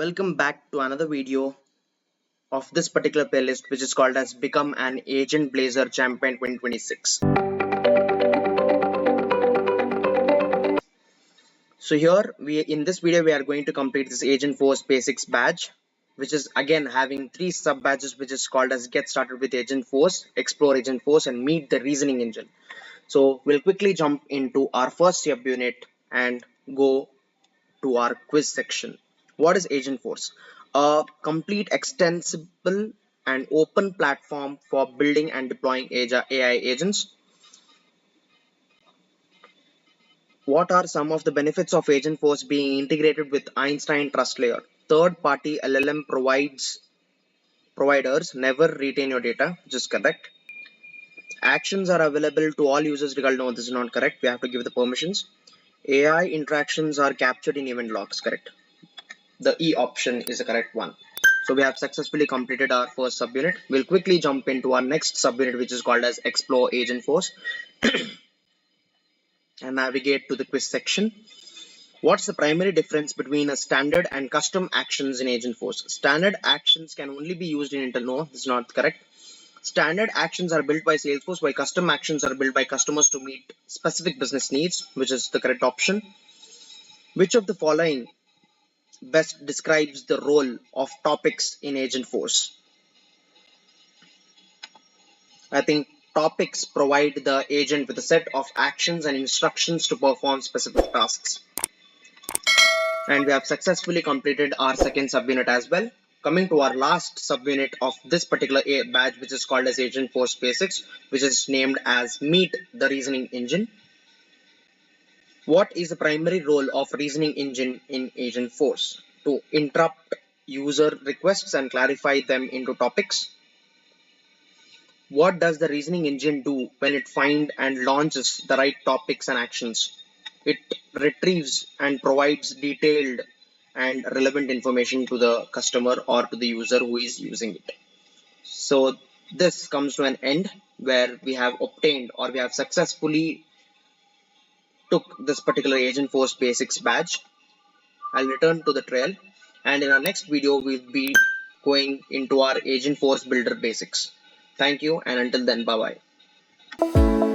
Welcome back to another video of this particular playlist, which is called as Become an Agent Blazer Champion 2026. So here in this video we are going to complete this Agentforce Basics badge, which is again having three sub badges, which is called as Get Started with Agentforce, Explore Agentforce, and Meet the Reasoning Engine. So we'll quickly jump into our first subunit and go to our quiz section. What is Agentforce? A complete, extensible, and open platform for building and deploying AI agents. What are some of the benefits of Agentforce being integrated with Einstein Trust Layer? Third-party LLM providers never retain your data, which is correct. Actions are available to all users regardless. No, this is not correct. We have to give the permissions. AI interactions are captured in event logs, correct. The E option is the correct one. So we have successfully completed our first subunit. We'll quickly jump into our next subunit, which is called as Explore Agentforce and navigate to the quiz section. What's the primary difference between a standard and custom actions in Agentforce? Standard actions can only be used in internal. No, this is not correct. Standard actions are built by Salesforce, while custom actions are built by customers to meet specific business needs, which is the correct option. Which of the following best describes the role of topics in Agentforce? I think topics provide the agent with a set of actions and instructions to perform specific tasks. And we have successfully completed our second subunit as well. Coming to our last subunit of this particular badge, which is called as Agentforce Basics, which is named as Meet the Reasoning Engine. What is the primary role of reasoning engine in Agentforce? To interrupt user requests and clarify them into topics. What does the reasoning engine do when it finds and launches the right topics and actions? It retrieves and provides detailed and relevant information to the customer or to the user who is using it. So this comes to an end where we have obtained or we have successfully took this particular Agentforce Basics badge. I'll return to the trail, and in our next video we'll be going into our Agentforce Builder Basics. Thank you, and until then, bye bye.